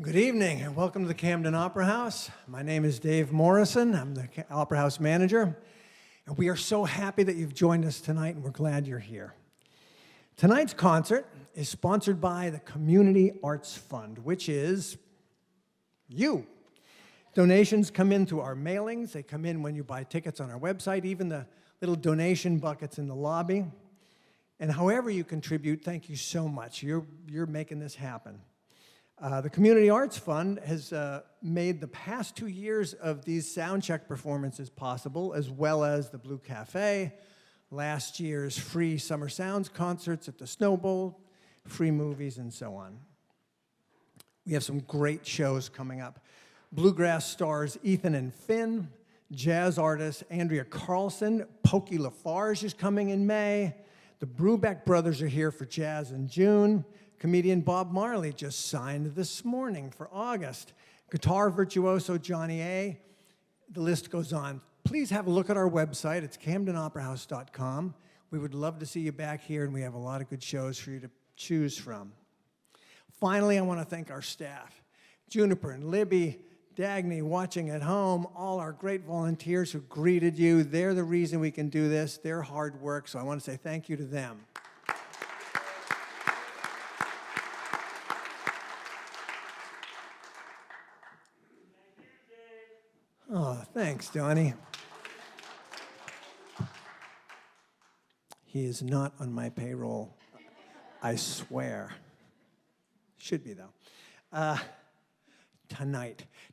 Good evening and welcome to the Camden Opera House. My name is Dave Morrison. I'm the Opera House manager. And we are so happy that you've joined us tonight and we're glad you're here. Tonight's concert is sponsored by the Community Arts Fund, which is you. Donations come in through our mailings. They come in when you buy tickets on our website, even the little donation buckets in the lobby. And however you contribute, thank you so much. You're making this happen. The Community Arts Fund has made the past 2 years of these SoundCheck performances possible, as well as the Blue Cafe, last year's free Summer Sounds concerts at the Snow Bowl, free movies, and so on. We have some great shows coming up. Bluegrass stars Ethan and Finn, jazz artist Andrea Carlson, Pokey Lafarge is coming in May, the Brubeck brothers are here for jazz in June, comedian Bob Marley just signed this morning for August, guitar virtuoso Johnny A. The list goes on. Please have a look at our website. It's camdenoperahouse.com. We would love to see you back here, and we have a lot of good shows for you to choose from. Finally, I want to thank our staff, Juniper and Libby, Dagny watching at home, all our great volunteers who greeted you. They're the reason we can do this. Their hard work, so I want to say thank you to them. Oh, thanks, Donnie. He is not on my payroll, I swear. Should be, though.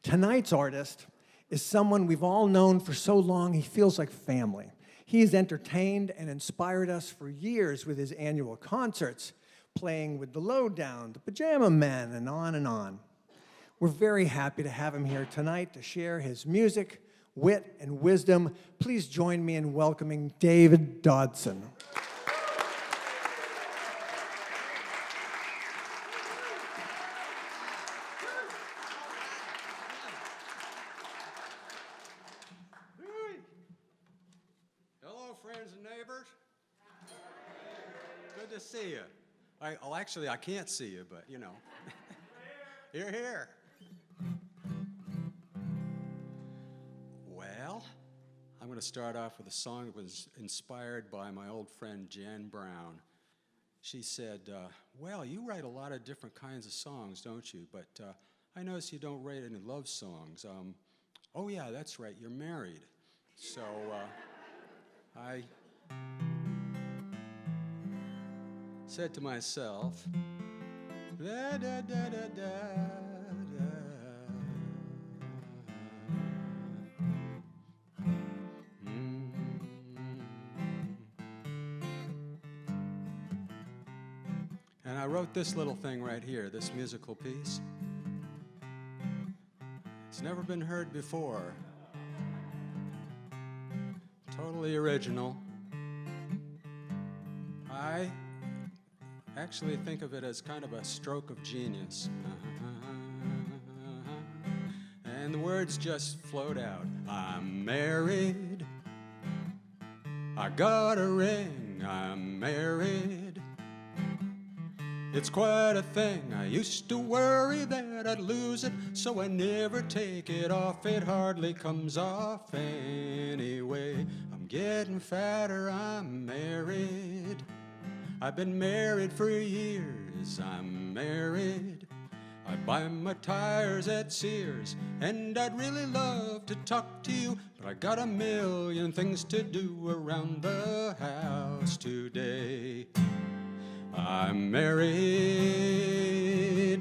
Tonight's artist is someone we've all known for so long he feels like family. He has entertained and inspired us for years with his annual concerts, playing with the Lowdown, the Pajama Men, and on and on. We're very happy to have him here tonight to share his music, wit, and wisdom. Please join me in welcoming David Dodson. Hello, friends and neighbors. Good to see you. Actually, I can't see you, but you know. You're here. Well, I'm going to start off with a song that was inspired by my old friend Jan Brown. She said, well, you write a lot of different kinds of songs, don't you? But I notice you don't write any love songs. Oh, yeah, that's right, you're married. So I said to myself, da, da, da, da, da, da. And I wrote this little thing right here, this musical piece. It's never been heard before. Totally original. I actually think of it as kind of a stroke of genius. And the words just float out. I'm married. I got a ring. I'm married. It's quite a thing. I used to worry that I'd lose it, so I never take it off. It hardly comes off anyway. I'm getting fatter. I'm married. I've been married for years. I'm married. I buy my tires at Sears, and I'd really love to talk to you, but I got a million things to do around the house today. I'm married,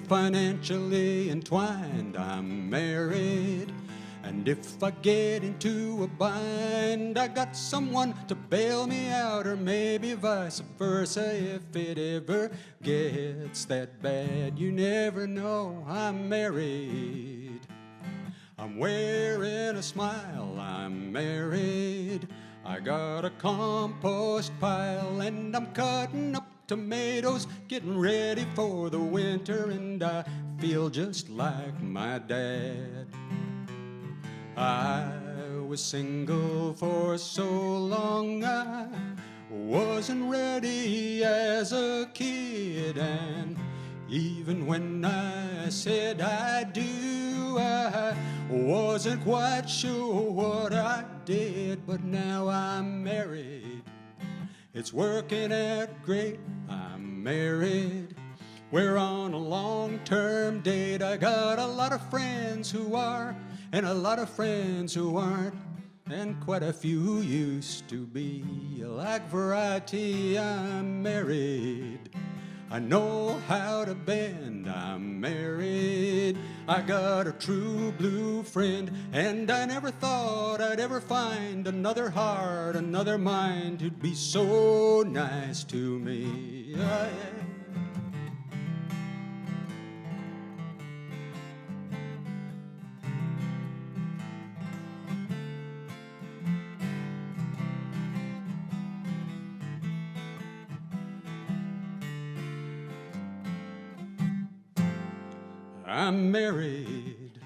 financially entwined. I'm married, and if I get into a bind, I got someone to bail me out, or maybe vice versa if it ever gets that bad. You never know. I'm married. I'm wearing a smile. I'm married. I got a compost pile, and I'm cutting up tomatoes, getting ready for the winter, and I feel just like my dad. I was single for so long, I wasn't ready as a kid, and Even when I said I do, I wasn't quite sure what I did, but now I'm married. It's working out great, I'm married. We're on a long-term date. I got a lot of friends who are, and a lot of friends who aren't, and quite a few used to be. Like variety, I'm married. I know how to bend, I'm married. I got a true blue friend, and I never thought I'd ever find another heart, another mind who'd be so nice to me. I'm married.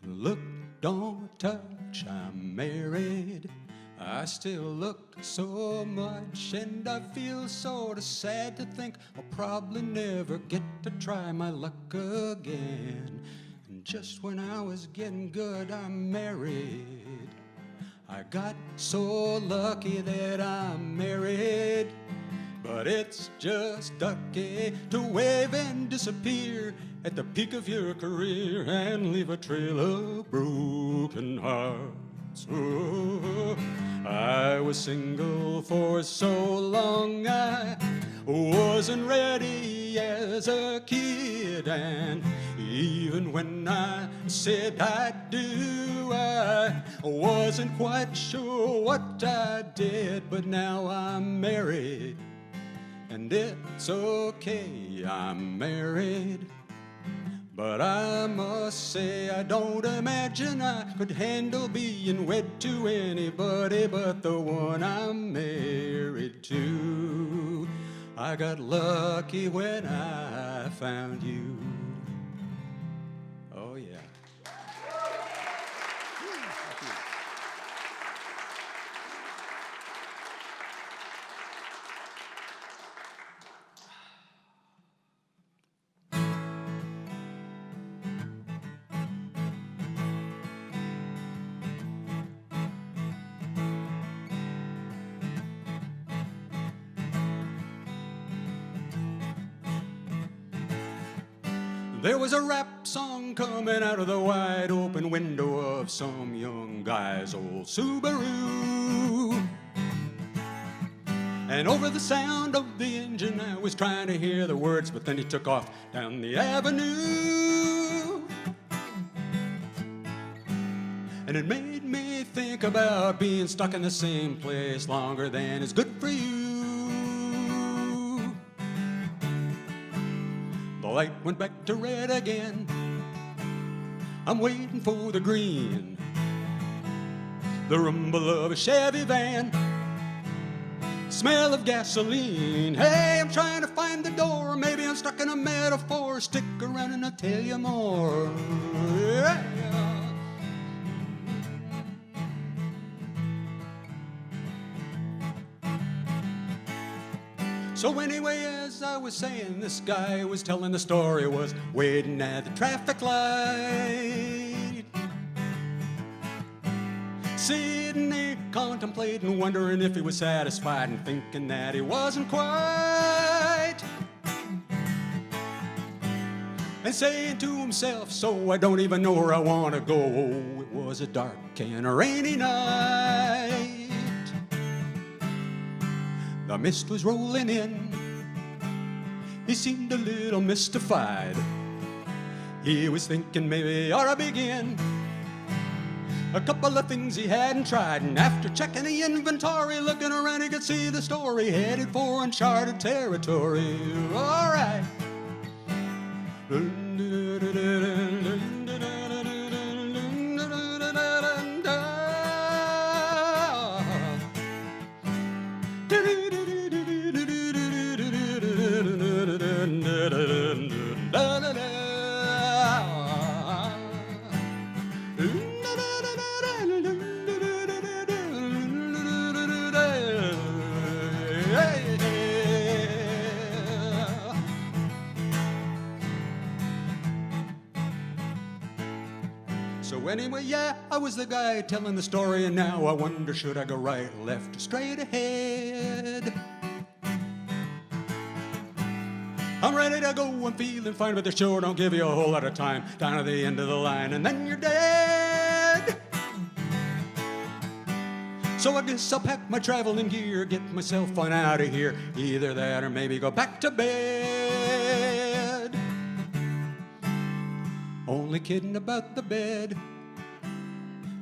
Look, don't touch, I'm married. I still look so much, and I feel sort of sad to think I'll probably never get to try my luck again. And just when I was getting good, I'm married. I got so lucky that I'm married. But it's just ducky to wave and disappear at the peak of your career and leave a trail of broken hearts. Oh, I was single for so long I wasn't ready as a kid, and even when I said I do, I wasn't quite sure what I did, but now I'm married. And it's okay, I'm married. But I must say I don't imagine I could handle being wed to anybody but the one I'm married to. I got lucky when I found you. Oh yeah. There was a rap song coming out of the wide open window of some young guy's old Subaru. And over the sound of the engine I was trying to hear the words, but then he took off down the avenue. And it made me think about being stuck in the same place longer than is good for you. The light went back to red again. I'm waiting for the green. The rumble of a Chevy van. Smell of gasoline. Hey, I'm trying to find the door. Maybe I'm stuck in a metaphor. Stick around and I'll tell you more. Yeah. So anyway, as I was saying, this guy was telling the story, was waiting at the traffic light, sitting there contemplating, wondering if he was satisfied, and thinking that he wasn't quite, and saying to himself, so I don't even know where I want to go. Oh, it was a dark and a rainy night. The mist was rolling in. He seemed a little mystified. He was thinking maybe I ought to begin a couple of things he hadn't tried. And after checking the inventory, looking around, he could see the story, headed for uncharted territory. All right. anyway, yeah, I was the guy telling the story, and now I wonder, should I go right, left, or straight ahead? I'm ready to go, I'm feeling fine, but the show don't give you a whole lot of time. Down to the end of the line, and then you're dead. So I guess I'll pack my traveling gear, get myself on out of here. Either that or maybe go back to bed. Only kidding about the bed,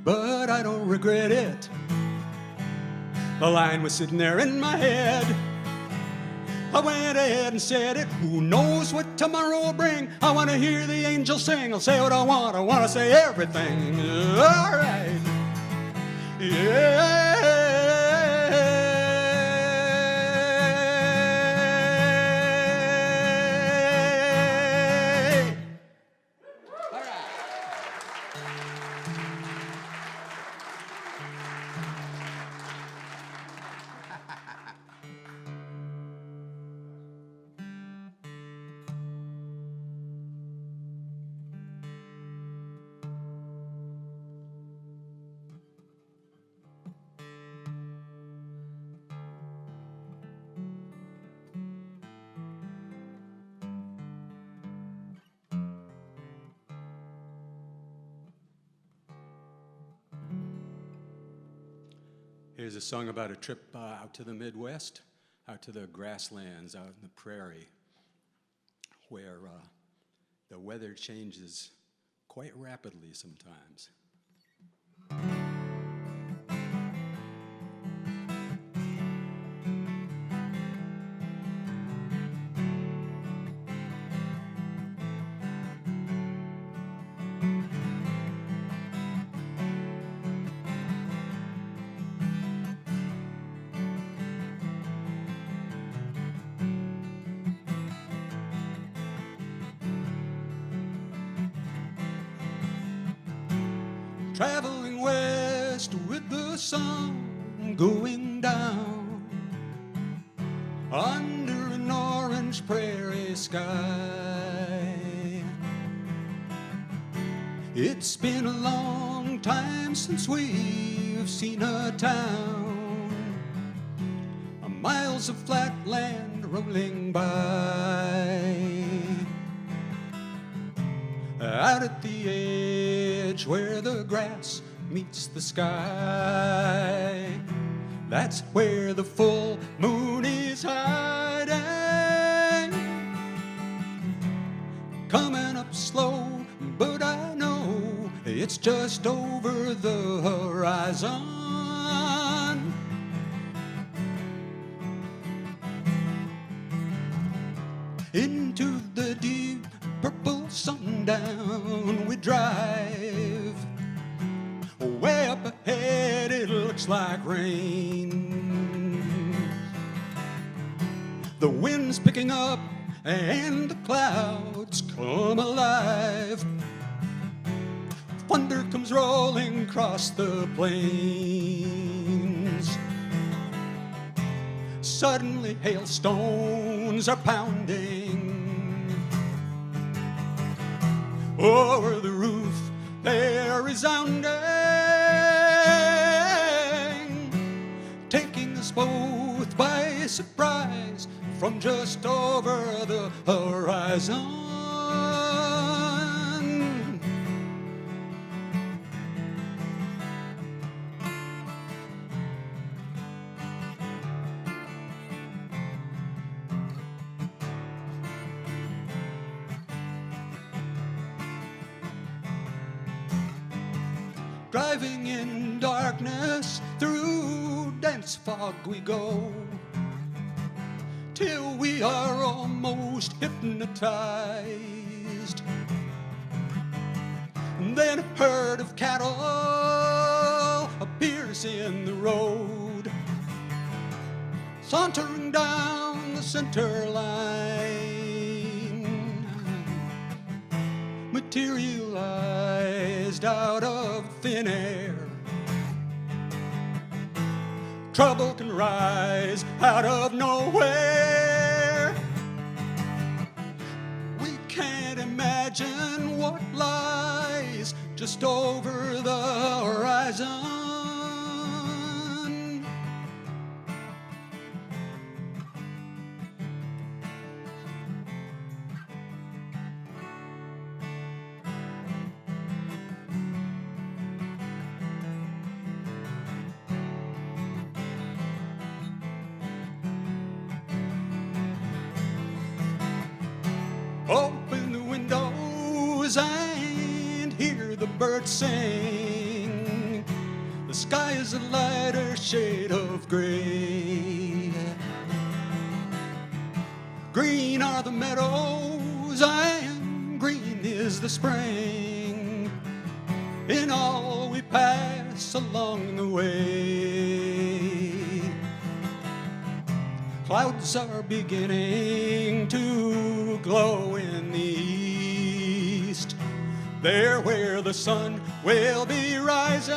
but I don't regret it. The line was sitting there in my head. I went ahead and said it. Who knows what tomorrow will bring? I want to hear the angels sing. I'll say what I want to say everything. All right. Yeah. All right. Here's a song about a trip out to the Midwest, out to the grasslands, out in the prairie, where the weather changes quite rapidly sometimes. Traveling west with the sun going down under an orange prairie sky. It's been a long time since we've seen a town, miles of flat land rolling by. Out at the edge where the grass meets the sky, that's where the full moon is hiding. Coming up slow, but I know it's just over the horizon. Into the deep purple sundown we drive. Way up ahead it looks like rain. The wind's picking up and the clouds come alive. Thunder comes rolling across the plains. Suddenly hailstones are pounding. Over the roof they're resounding, taking us both by surprise from just over the horizon. Driving in darkness, through dense fog we go, till we are almost hypnotized. And then a herd of cattle appears in the road, sauntering down the center line, materialized out of thin air. Trouble can rise out of nowhere. We can't imagine what lies is just over the horizon. Open the windows and hear the birds sing. The sky is a lighter shade of gray. Green are the meadows and green is the spring in all we pass along the way. Clouds are beginning to glow in the east, there where the sun will be rising.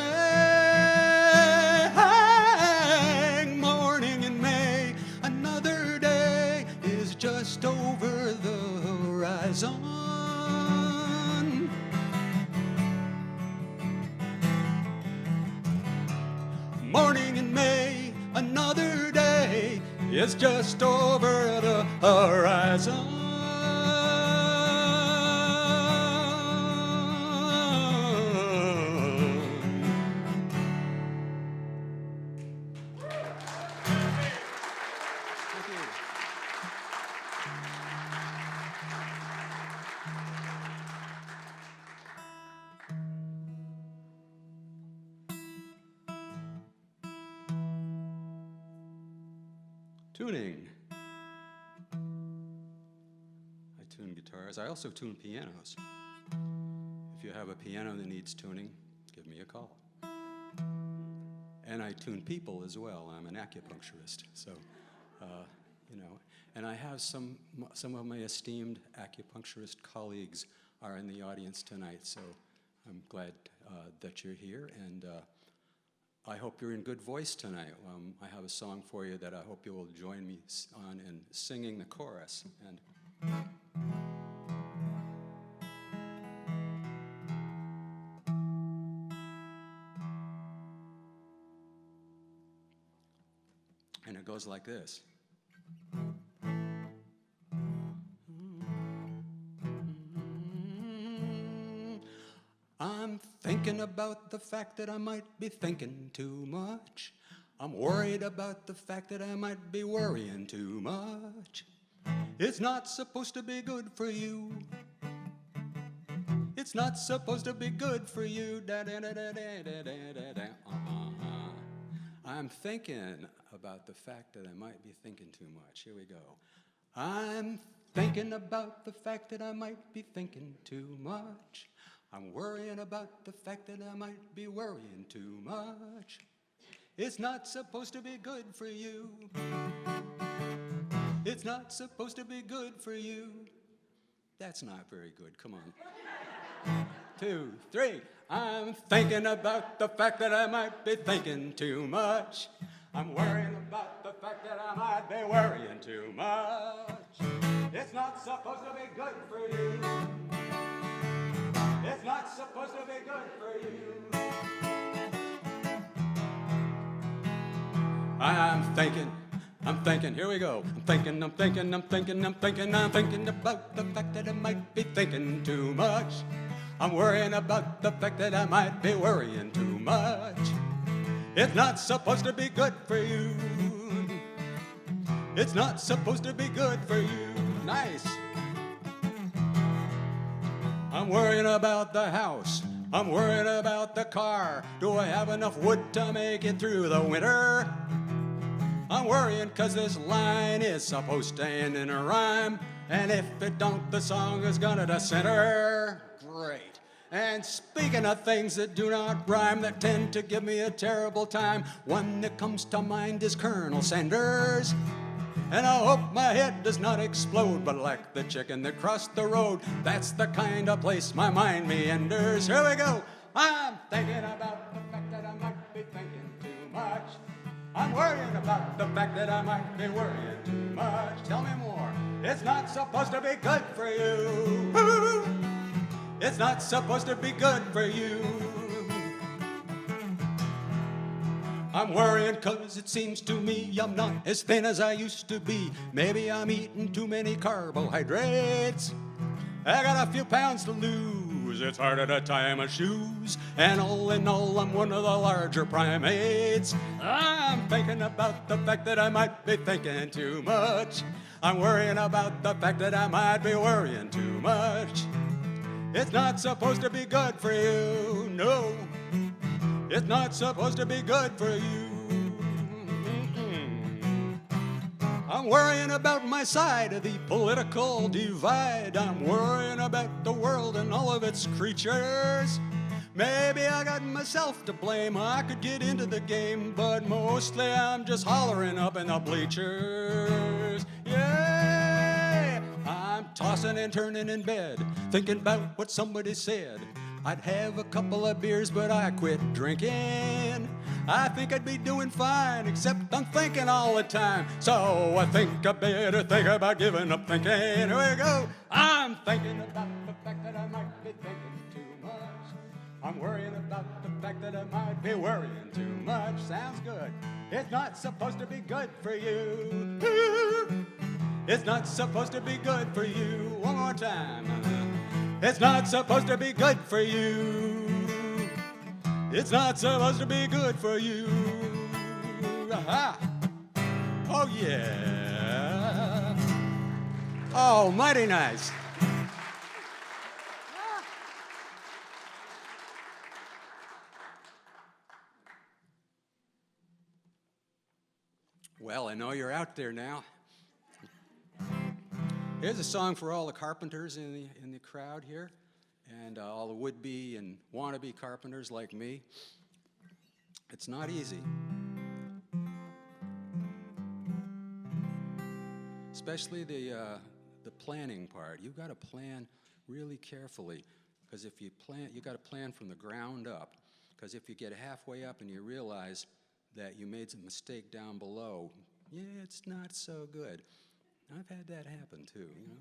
Morning in May, another day is just over the horizon. Morning in May, another day is just over the horizon. Tuning. I tune guitars. I also tune pianos. If you have a piano that needs tuning, give me a call. And I tune people as well. I'm an acupuncturist, so and I have some of my esteemed acupuncturist colleagues are in the audience tonight. So I'm glad that you're here, and I hope you're in good voice tonight. I have a song for you that I hope you will join me on in singing the chorus. And it goes like this. I'm thinking about the fact that I might be thinking too much. I'm worried about the fact that I might be worrying too much. It's not supposed to be good for you. It's not supposed to be good for you. I'm thinking about the fact that I might be thinking too much. Here we go. I'm thinking about the fact that I might be thinking too much. I'm worrying about the fact that I might be worrying too much. It's not supposed to be good for you. It's not supposed to be good for you. That's not very good. Come on. 2, 3. I'm thinking about the fact that I might be thinking too much. I'm worrying about the fact that I might be worrying too much. It's not supposed to be good for you. It's not supposed to be good for you. I'm thinking, here we go. I'm thinking about the fact that I might be thinking too much. I'm worrying about the fact that I might be worrying too much. It's not supposed to be good for you. It's not supposed to be good for you. Nice. I'm worrying about the house. I'm worrying about the car. Do I have enough wood to make it through the winter? I'm worrying 'cause this line is supposed to end in a rhyme. And if it don't, the song is gonna center. Great. And speaking of things that do not rhyme, that tend to give me a terrible time, one that comes to mind is Colonel Sanders. And I hope my head does not explode, but like the chicken that crossed the road, that's the kind of place my mind meanders. Here we go. I'm thinking about the fact that I might be thinking too much. I'm worrying about the fact that I might be worrying too much. Tell me more. It's not supposed to be good for you. It's not supposed to be good for you. I'm worrying 'cause it seems to me I'm not as thin as I used to be. Maybe I'm eating too many carbohydrates. I got a few pounds to lose. It's harder to tie my shoes. And all in all, I'm one of the larger primates. I'm thinking about the fact that I might be thinking too much. I'm worrying about the fact that I might be worrying too much. It's not supposed to be good for you, no. It's not supposed to be good for you. I'm worrying about my side of the political divide. I'm worrying about the world and all of its creatures. Maybe I got myself to blame. I could get into the game, but mostly I'm just hollering up in the bleachers. Yeah, I'm tossing and turning in bed, thinking about what somebody said. I'd have a couple of beers, but I quit drinking. I think I'd be doing fine, except I'm thinking all the time. So I think I better think about giving up thinking. Here we go. I'm thinking about the fact that I might be thinking too much. I'm worrying about the fact that I might be worrying too much. Sounds good. It's not supposed to be good for you. It's not supposed to be good for you. One more time. It's not supposed to be good for you. It's not supposed to be good for you. Aha. Oh, yeah. Oh, mighty nice. Well, I know you're out there now. Here's a song for all the carpenters in the crowd here, and all the would-be and wannabe carpenters like me. It's not easy. Especially the planning part. You've got to plan really carefully, because if you plan, you got to plan from the ground up. Because if you get halfway up and you realize that you made a mistake down below, yeah, it's not so good. I've had that happen too, you know.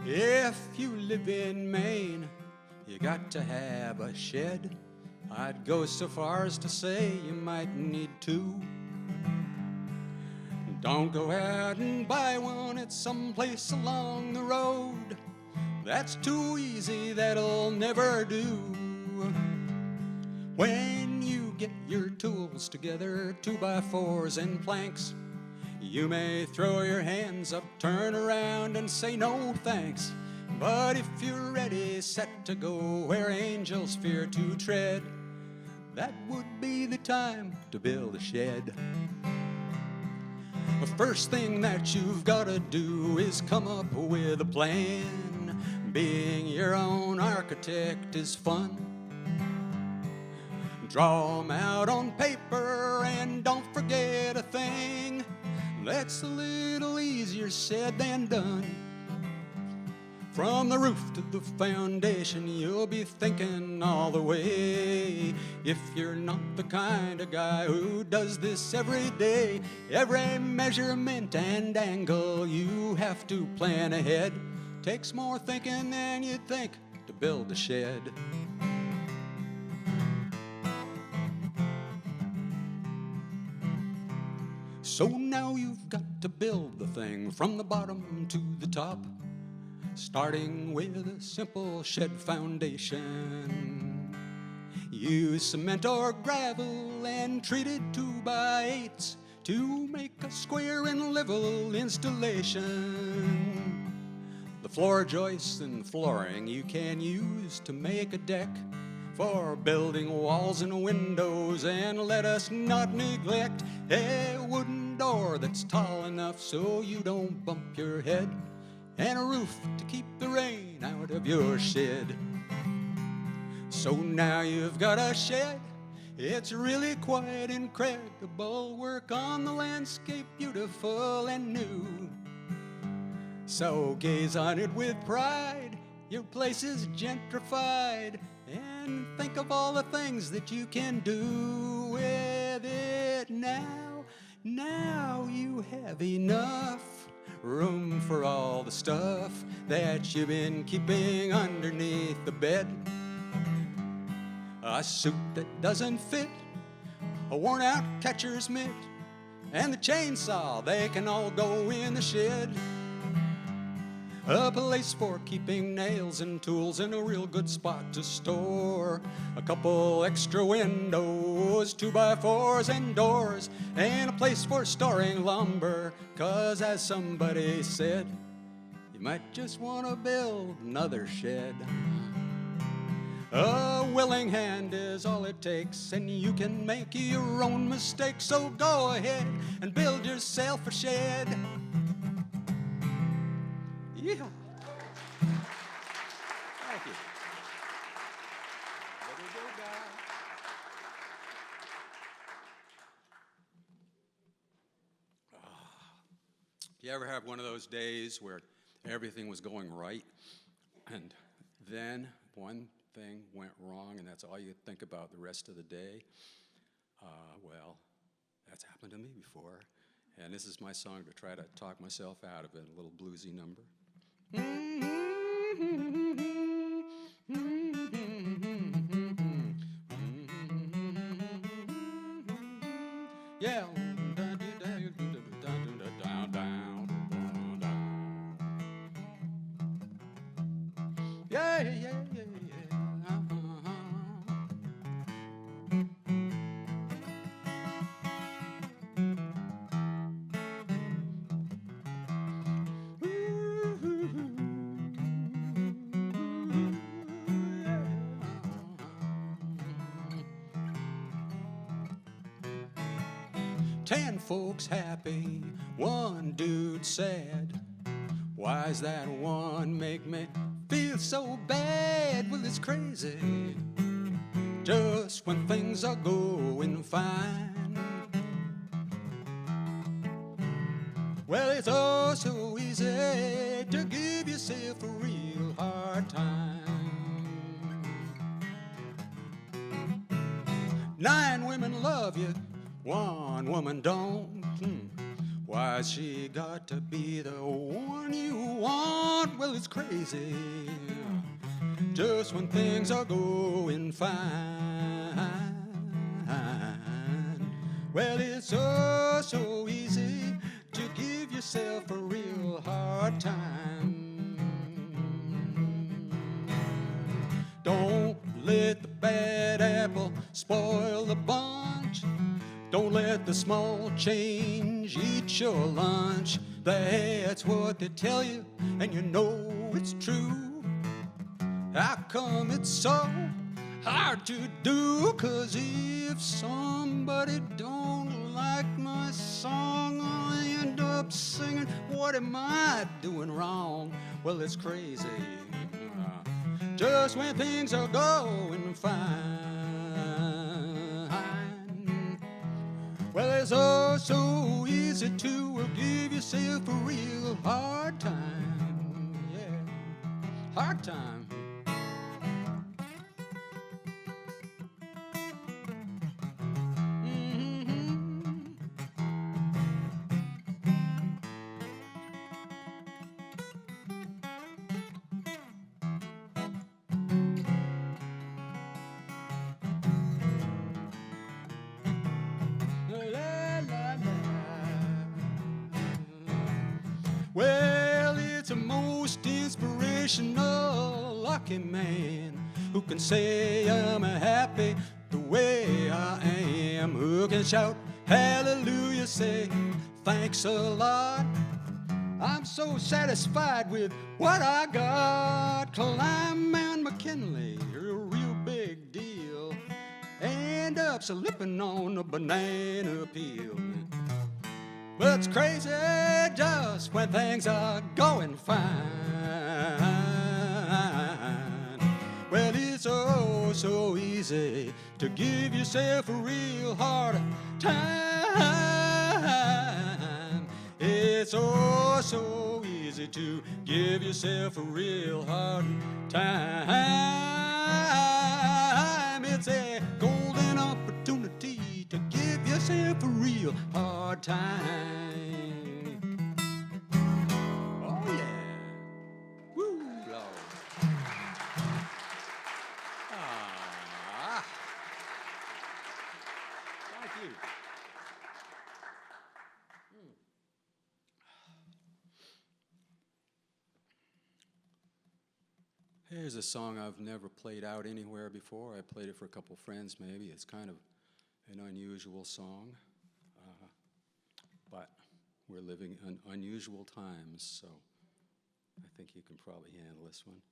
If you live in Maine, you got to have a shed. I'd go so far as to say you might need two. Don't go out and buy one at some place along the road. That's too easy, that'll never do. When you get your tools together, 2x4s and planks, you may throw your hands up, turn around and say no thanks. But if you're ready, set to go where angels fear to tread, that would be the time to build a shed. The first thing that you've got to do is come up with a plan. Being your own architect is fun. Draw 'em out on paper and don't forget a thing. That's a little easier said than done. From the roof to the foundation, you'll be thinking all the way. If you're not the kind of guy who does this every day, every measurement and angle you have to plan ahead. Takes more thinking than you'd think to build a shed. So now you've got to build the thing from the bottom to the top, starting with a simple shed foundation. Use cement or gravel and treated 2x8s to make a square and level installation. The floor joists and flooring you can use to make a deck for building walls and windows, and let us not neglect a wooden door that's tall enough so you don't bump your head, and a roof to keep the rain out of your shed. So now you've got a shed, it's really quite incredible. Work on the landscape, beautiful and new. So gaze on it with pride, your place is gentrified, and and think of all the things that you can do with it now. Now you have enough room for all the stuff that you've been keeping underneath the bed. A suit that doesn't fit, a worn out catcher's mitt, and the chainsaw, they can all go in the shed. A place for keeping nails and tools in a real good spot to store. A couple extra windows, 2x4s and doors, and a place for storing lumber. 'Cause as somebody said, you might just want to build another shed. A willing hand is all it takes, and you can make your own mistakes. So go ahead and build yourself a shed. Yeah. Thank you. There we go, guys. You ever have one of those days where everything was going right, and then one thing went wrong, and that's all you think about the rest of the day? Well, that's happened to me before, and this is my song to try to talk myself out of it, a little bluesy number. Yeah. Yeah, yeah, yeah, yeah. 10 folks happy, 1 dude sad. Why's that one make me feel so bad? Well, it's crazy, just when things are going fine. Well, it's oh so easy to give yourself a real hard time. 9 women love you, 1 woman don't. Why's she got to be the one you want? Well, it's crazy, just when things are going fine. Well, it's so easy to give yourself a real hard time. Don't let the bad apple spoil the bunch. Don't let the small change eat your lunch. That's what they tell you, and you know it's true. How come it's so hard to do? 'Cause if somebody don't like my song, I end up singing, what am I doing wrong? Well, it's crazy, just when things are going fine. Well, it's oh so easy to give yourself a real hard time. Yeah, hard time. Well, it's a most inspirational, lucky man who can say I'm happy the way I am, who can shout hallelujah, say thanks a lot. I'm so satisfied with what I got. Climb and McKinley, you're a real big deal. End up slipping on a banana peel. But it's crazy just when things are going fine. Well, it's oh so easy to give yourself a real hard time. It's oh so easy to give yourself a real hard time. It's a golden opportunity to give yourself a real hard time. Oh, yeah. Woo, Lord. Ah. Thank you. Here's a song I've never played out anywhere before. I played it for a couple friends maybe. It's kind of an unusual song, but we're living in unusual times, so I think you can probably handle this one.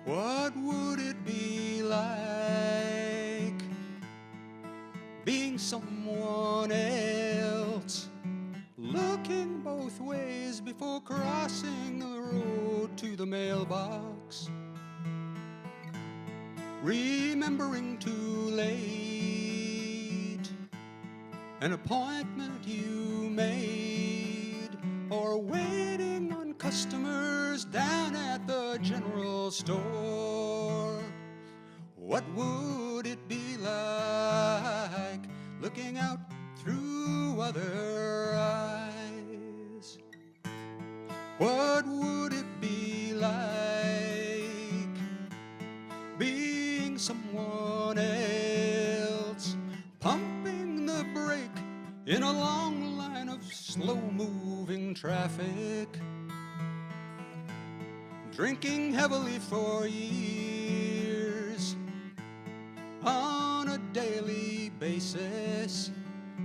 What would it be like being someone else, looking both ways before crossing the road to the mailbox, remembering too late an appointment you made, or waiting on customers down at the general store? What would it be like looking out through other eyes? What would it be like being someone else, pumping the brake in a long line of slow-moving traffic, drinking heavily for years on a daily basis,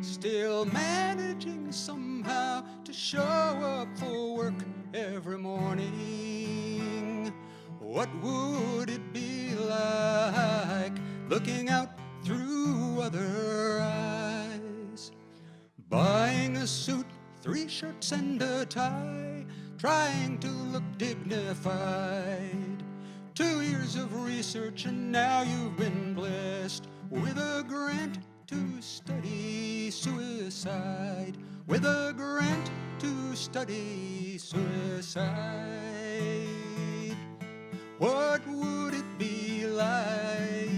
still managing somehow to show up for work every morning? What would it be like looking out through other eyes, buying a suit, 3 shirts and a tie, trying to look dignified? 2 years of research and now you've been blessed with a grant to study suicide, with a grant to study suicide. What would it be like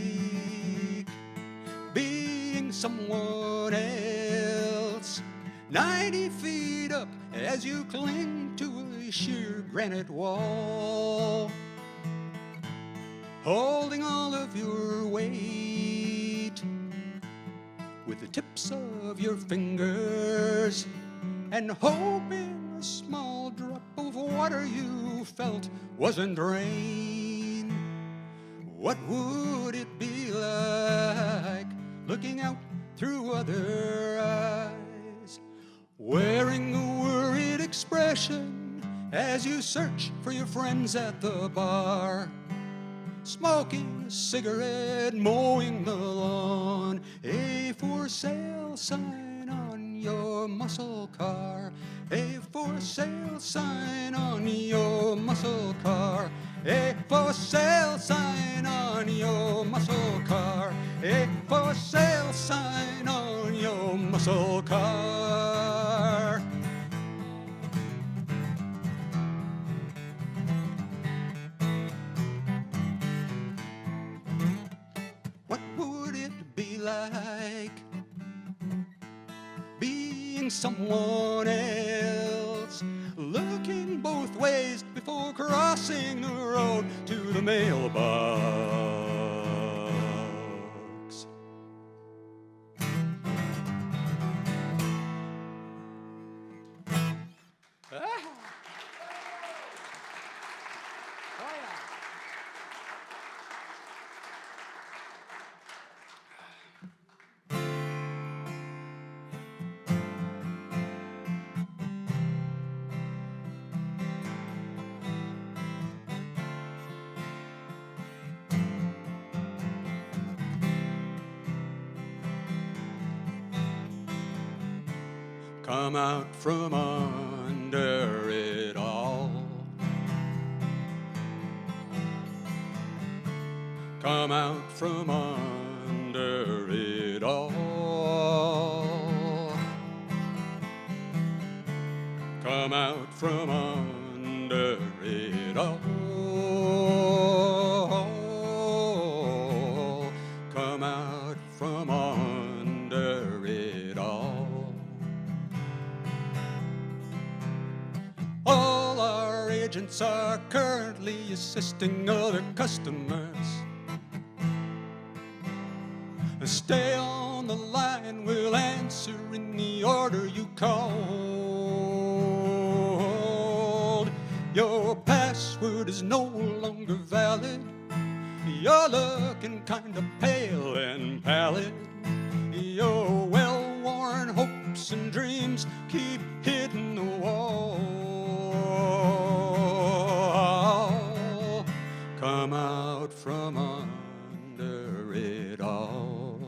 being someone else, 90 feet up as you cling to a sheer granite wall, holding all of your weight with the tips of your fingers, and hoping a small drop of water you felt wasn't rain? What would it be like looking out through other eyes, wearing a worried expression as you search for your friends at the bar, smoking a cigarette, mowing the lawn, a for sale sign on your muscle car, a for sale sign on your muscle car, a for sale sign on your muscle car, a for sale sign on your muscle car. What would it be like being someone else, looking both ways before crossing the road to the mailbox? Come out from under it all, come out from under it all. Come out from under it all. Come out from under it all. All our agents are currently assisting other customers. Stay on the line, we'll answer in the order you called. Your password is no longer valid. You're looking kind of pale and pallid. Your well-worn hopes and dreams keep hitting the wall. Come out from under it all.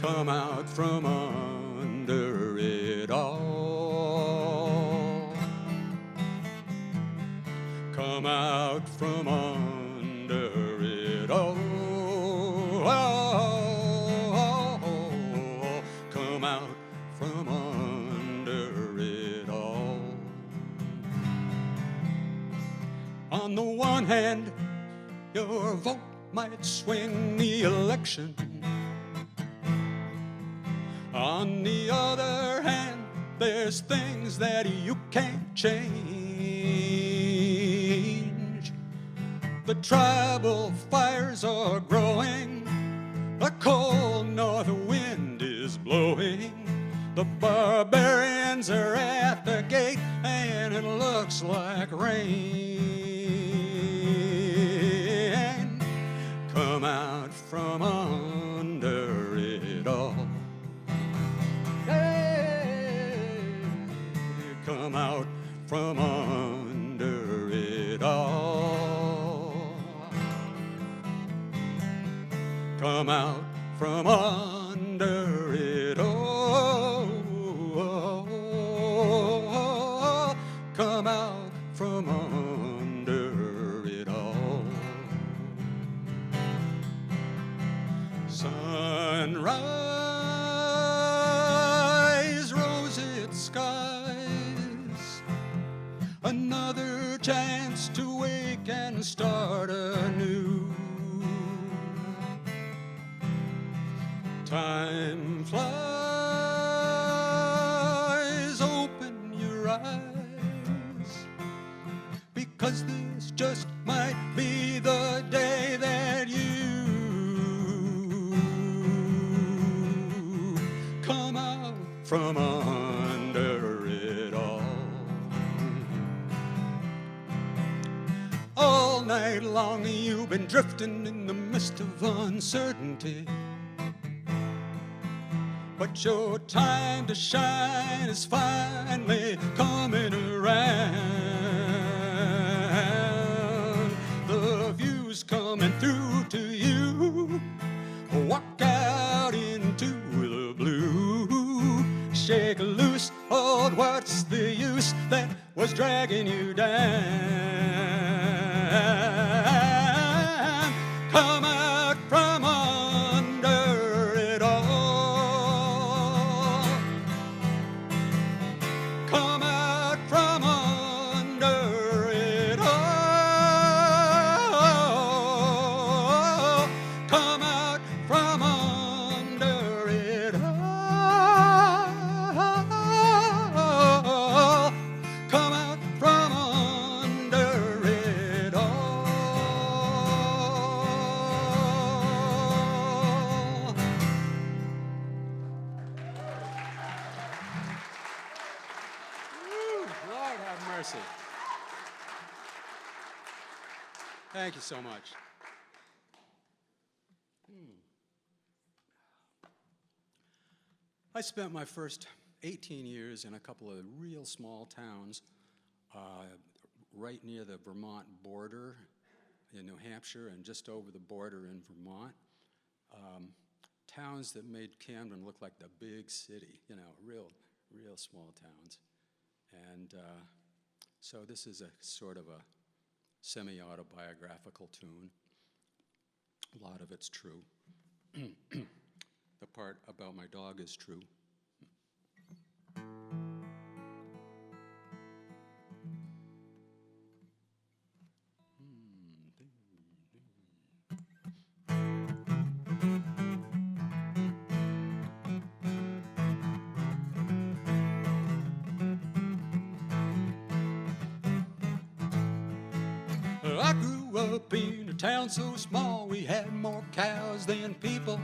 Come out from under it all. Come out from under it all. Come out from under it all. On the one hand, your vote might swing the election. On the other hand, there's things that you can't change. The tribal fires are growing. A cold north wind is blowing. The barbarians are at the gate, and it looks like rain. Come out from under it all. Come out from under it all. Come out from under it all. Come out from under it all. Sunrise, roseate skies, another chance to wake and start anew. Time flies, open your eyes, because this just might be the day that you come out from under it all. All night long you've been drifting in the mist of uncertainty, but your time to shine is finally coming around. The view's coming through to you. Walk out into the blue. Shake loose, Lord, what's the use that was dragging you down? Come out from under it all. Come out from under it all. Come out from under it all. Come out from under it all. Woo, Lord have mercy. Thank you so much. I spent my first 18 years in a couple of real small towns right near the Vermont border in New Hampshire and just over the border in Vermont. Towns that made Camden look like the big city, you know, real small towns. And so this is a sort of a semi-autobiographical tune. A lot of it's true. The part about my dog is true. I grew up in a town so small we had more cows than people.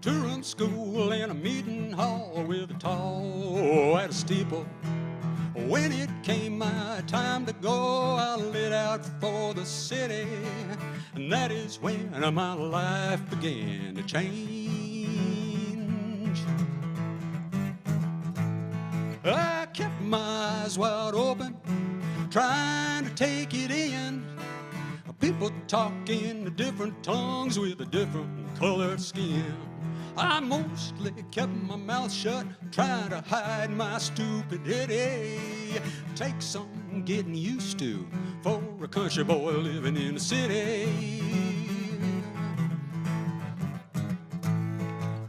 Two-room school and a meeting hall with a tall at a steeple. When it came my time to go, I lit out for the city, and that is when my life began to change. I kept my eyes wide open, trying to take it in. People talking different tongues with a different colored skin. I mostly kept my mouth shut, trying to hide my stupidity. Take some getting used to for a country boy living in the city.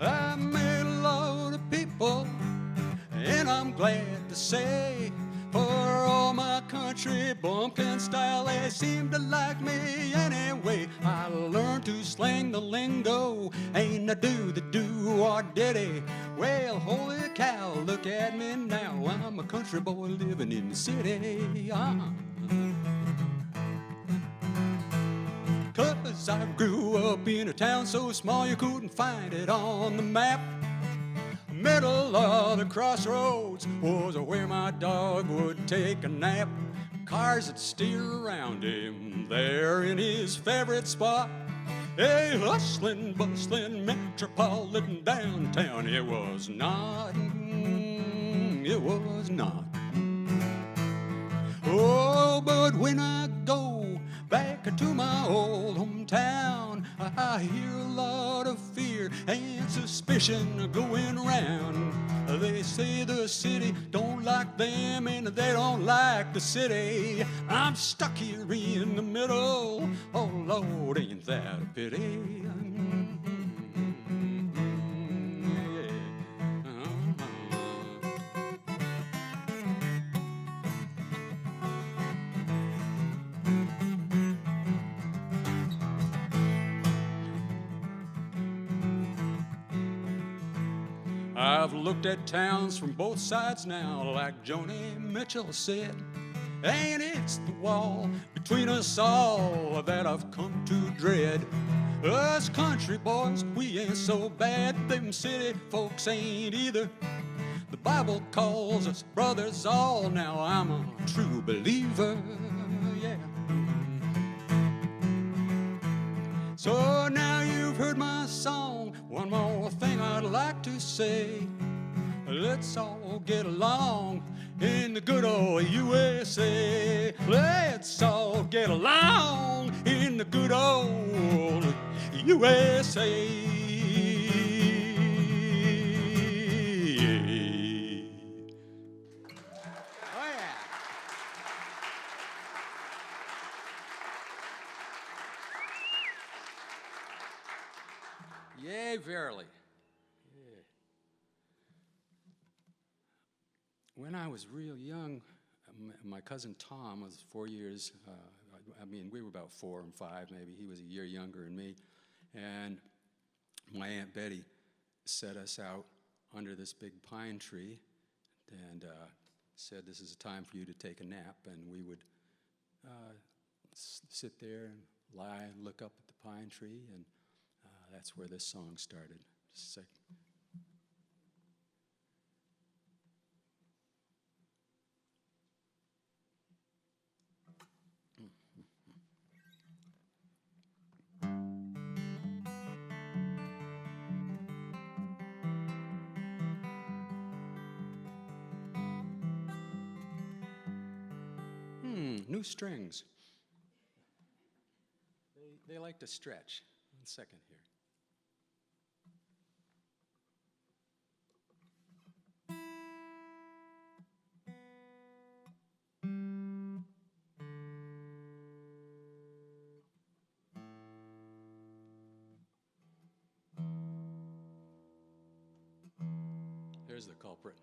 I met a lot of people, and I'm glad to say, for all my country bumpkin style, they seem to like me anyway. I learned to slang the lingo, ain't I do the do or diddy. Well, holy cow, look at me now, I'm a country boy living in the city. 'Cause I grew up in a town so small you couldn't find it on the map. Middle of the crossroads was where my dog would take a nap. Cars would steer around him there in his favorite spot. A hustling, bustling metropolitan downtown. It was not. It was not. Oh, but when I go back to my old hometown, I hear a lot of fear and suspicion going around. They say the city don't like them and they don't like the city. I'm stuck here in the middle. Oh, Lord, ain't that a pity? I've looked at towns from both sides now, like Joni Mitchell said, and it's the wall between us all that I've come to dread. Us country boys, we ain't so bad, them city folks ain't either. The Bible calls us brothers all, now I'm a true believer, yeah. So now you've heard my song, one more thing I'd like to say. Let's all get along in the good old USA. Let's all get along in the good old USA. Oh, yeah. Yea, verily. When I was real young, my cousin Tom was 4 years, we were about 4 and 5 maybe. He was a year younger than me. And my Aunt Betty set us out under this big pine tree and said, this is a time for you to take a nap. And we would sit there and lie and look up at the pine tree. And that's where this song started. Just a second. New strings. They like to stretch. 1 second here. There's the culprit.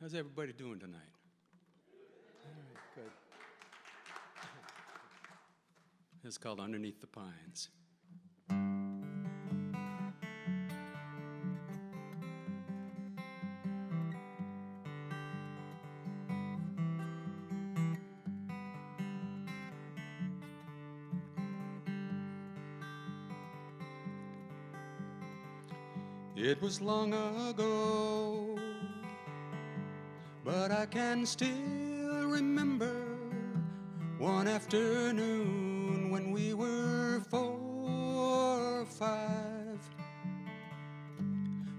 How's everybody doing tonight? All right, good. It's called Underneath the Pines. It was long ago, but I can still remember one afternoon when we were 4 or 5,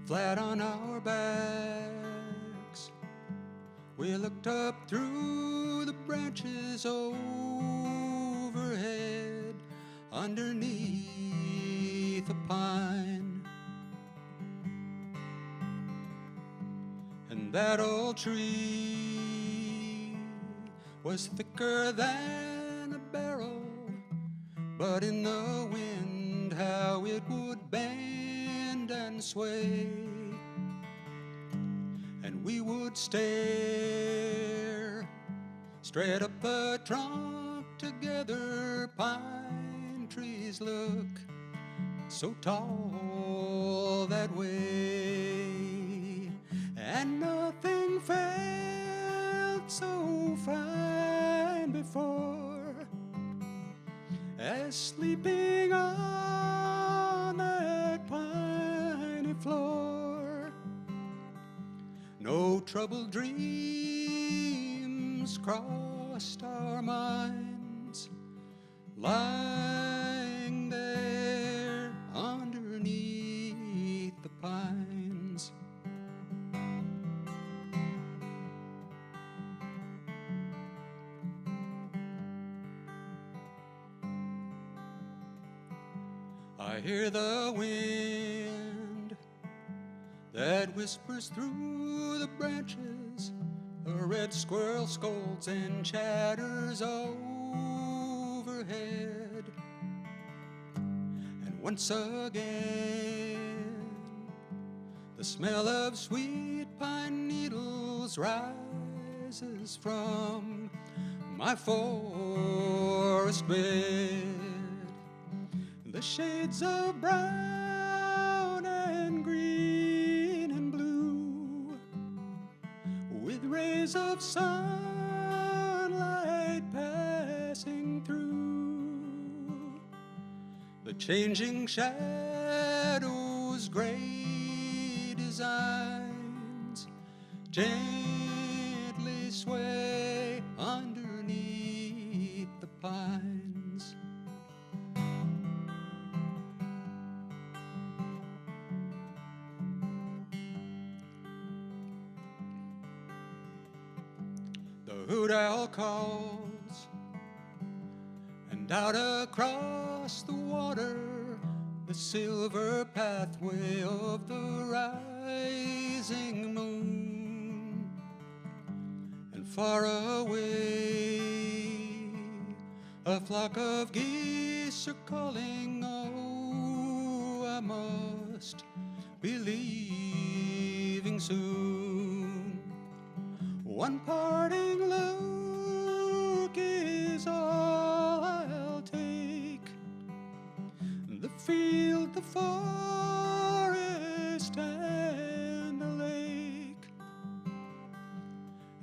flat on our backs. We looked up through the branches overhead, underneath a pine. And that old tree was thicker than a barrel, but in the wind how it would bend and sway. And we would stare straight up the trunk together. Pine trees look so tall that way, and nothing felt so fine before as sleeping on that piney floor. No troubled dreams crossed our minds, lying there underneath the pines. I hear the wind that whispers through the branches. A red squirrel scolds and chatters overhead. And once again, the smell of sweet pine needles rises from my forest bed. The shades of brown and green and blue, with rays of sunlight passing through, the changing shadows, gray designs, gently sway underneath the pines. The hoot owl calls, and out across the water, the silver pathway of the rising moon. And far away, a flock of geese are calling. Oh, I must be leaving soon. One parting look is all I'll take. The field, the forest, and the lake.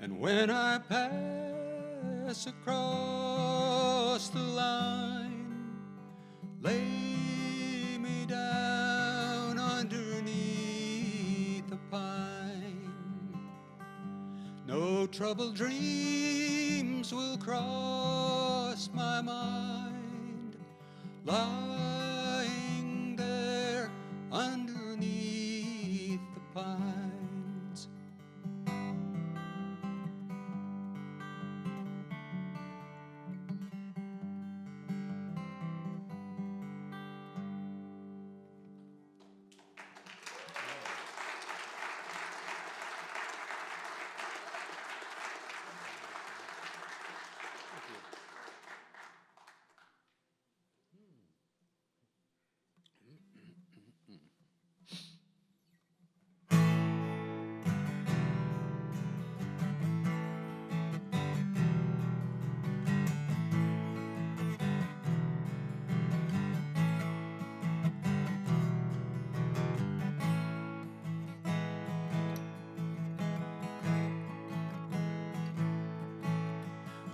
And when I pass across the line, lay me down underneath the pine. No troubled dreams will cross my mind, lying there underneath the pines.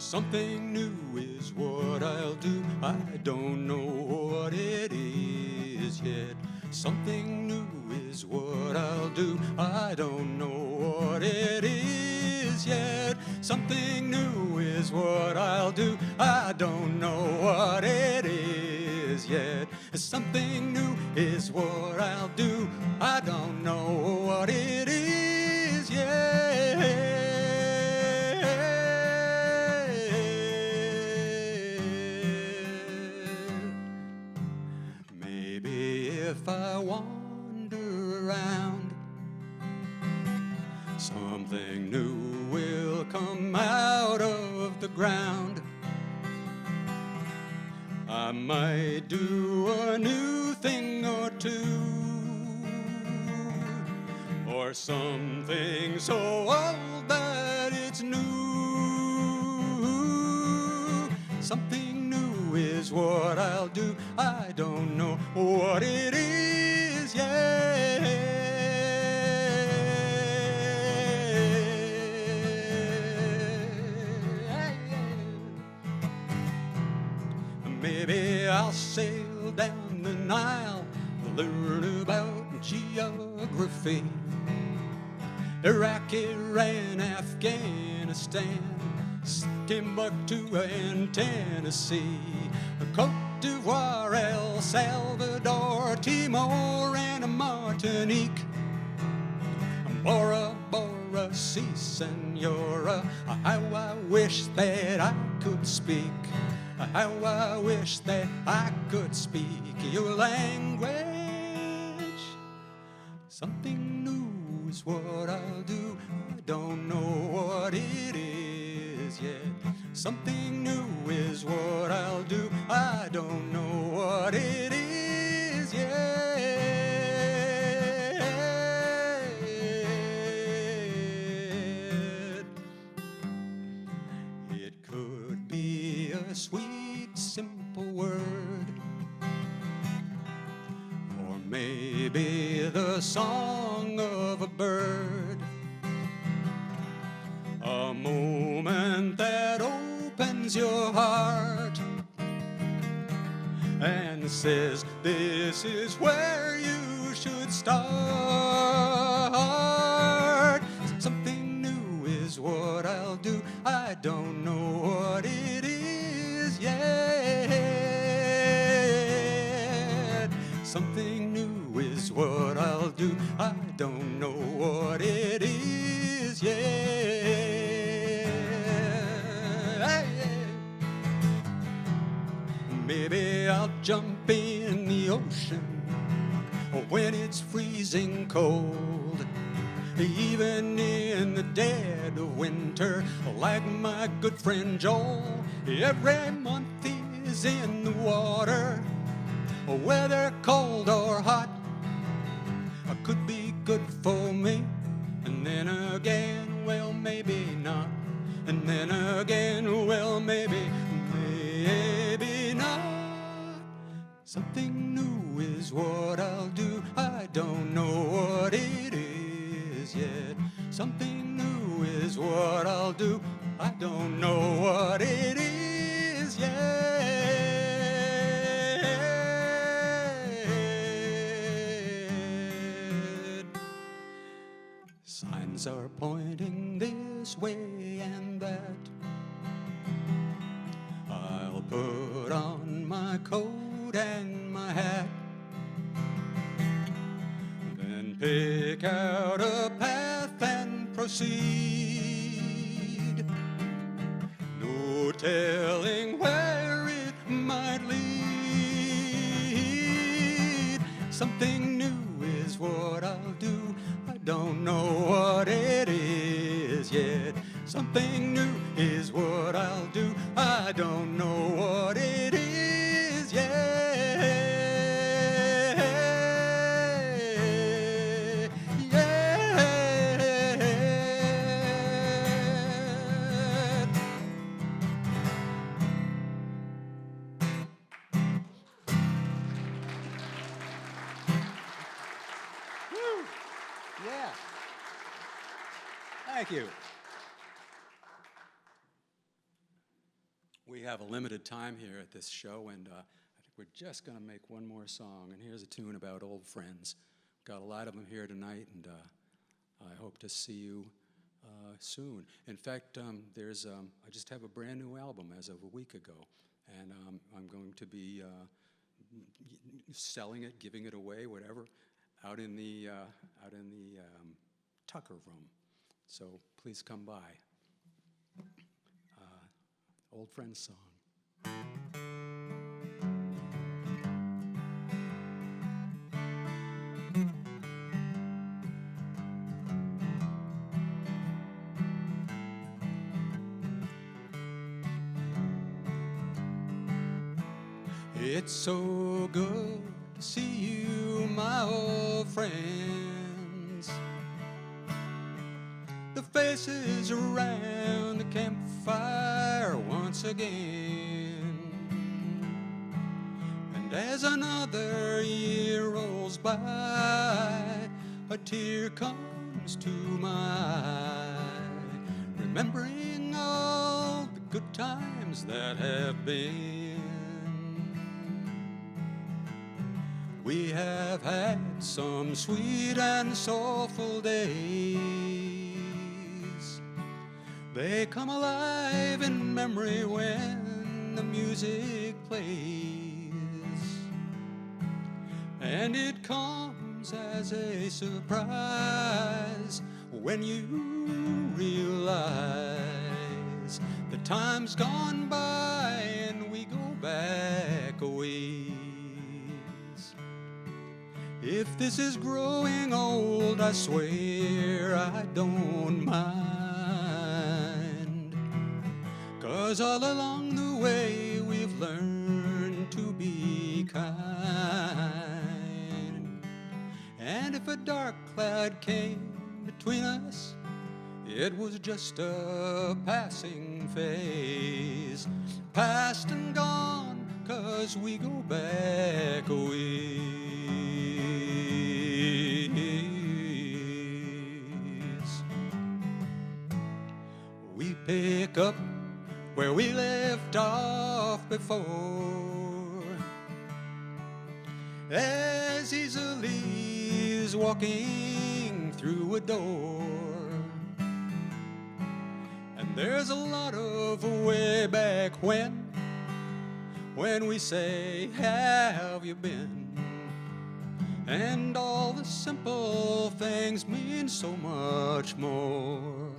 Something new is what I'll do. I don't know what it is yet. Something new is what I'll do. I don't know what it is yet. Something new is what I'll do. I don't know what it is yet. Something new is what I'll do. I don't know what it is yet. Maybe if I wander around, something new will come out of the ground. I might do a new thing or two, or something so old that it's new. Something new is what I'll do. I don't know what it is yet. Maybe I'll sail down the Nile, learn about geography, Iraq, Iran, Afghanistan, Timbuktu and Tennessee, Cote d'Ivoire, El Salvador, Timor and Martinique, Bora Bora, si senora. How I wish that I could speak. How I wish that I could speak your language. Something new is what I'll do. I don't know what it is yet. Something new is what I'll do. I don't know what it is yet. It could be a sweet, simple word, or maybe the song of a bird, a moment that opens your heart and says, this is where you should start. Something new is what I'll do. I don't know what it is yet. Something new is what I'll do. I don't know what it is yet. Maybe I'll jump in the ocean when it's freezing cold, even in the dead of winter, like my good friend Joel. Every month he's in the water, whether cold or hot, could be good for me. And then again, well, maybe not. And then again, well, maybe not. Something new is what I'll do. I don't know what it is yet. Something new is what I'll do. I don't know what it is yet. Signs are pointing this way and that. I'll put on my coat and my hat, then pick out a path and proceed. No telling where it might lead. Something new is what I'll do. I don't know what it is yet. Something new is what I'll do. I don't know what it is yet. Woo. Yeah. Thank you. have a limited time here at this show, and I think we're just going to make one more song. And here's a tune about old friends. Got a lot of them here tonight, and I hope to see you soon. In fact, I just have a brand new album as of a week ago, and I'm going to be selling it, giving it away, whatever, out in the Tucker room. So please come by. Old Friends song. It's so good to see you, my old friends. The faces around the campfire once again. And as another year rolls by, a tear comes to my eye, remembering all the good times that have been. We have had some sweet and soulful days. They come alive in memory when the music plays. And it comes as a surprise when you realize the time's gone by and we go back a ways. If this is growing old, I swear I don't mind. 'Cause all along the way we've learned to be kind. And if a dark cloud came between us, it was just a passing phase. Past and gone, 'cause we go back a ways. We pick up where we left off before, as easily as walking through a door. And there's a lot of way back when we say, have you been? And all the simple things mean so much more.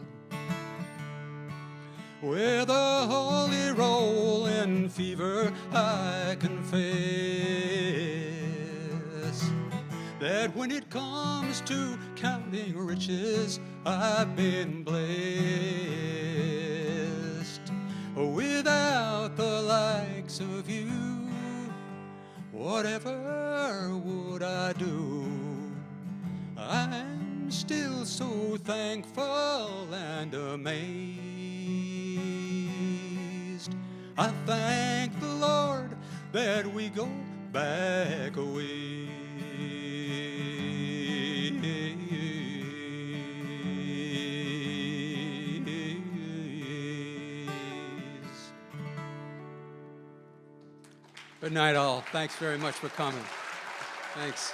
With a holy roll in fever, I confess that when it comes to counting riches, I've been blessed. Without the likes of you, whatever would I do? I'm still so thankful and amazed. I thank the Lord that we go back a ways. Good night, all. Thanks very much for coming. Thanks.